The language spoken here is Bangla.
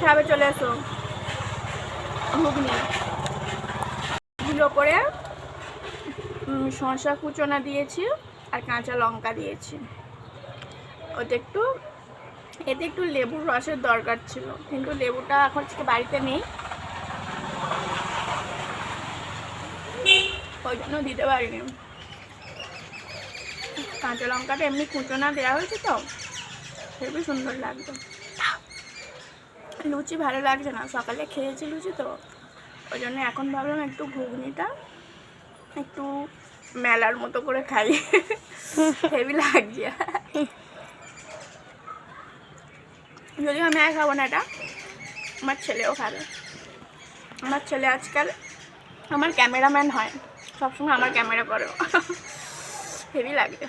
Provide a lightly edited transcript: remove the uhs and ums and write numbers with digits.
খাবে চলে এসো। ঘুগনি ওপরে শসা কুচোনা দিয়েছি আর কাঁচা লঙ্কা দিয়েছি। এতে একটু লেবুর রসের দরকার ছিল, কিন্তু লেবুটা এখন বাড়িতে নেই, ওই জন্য দিতে পারিনি। কাঁচা লঙ্কাটা এমনি কুচোনা দেওয়া হয়েছে তো খুবই সুন্দর লাগবে। লুচি ভালো লাগছে না, সকালে খেয়েছি লুচি তো, ওই জন্য এখন ভাবলাম একটু ঘুগনিটা একটু মেলার মতো করে খাই। হেভি লাগছে। যদিও আমি আর খাবো না, এটা আমার ছেলেও খাবে। আমার ছেলে আজকাল আমার ক্যামেরাম্যান হয়, সবসময় আমার ক্যামেরা করো। হেভি লাগে।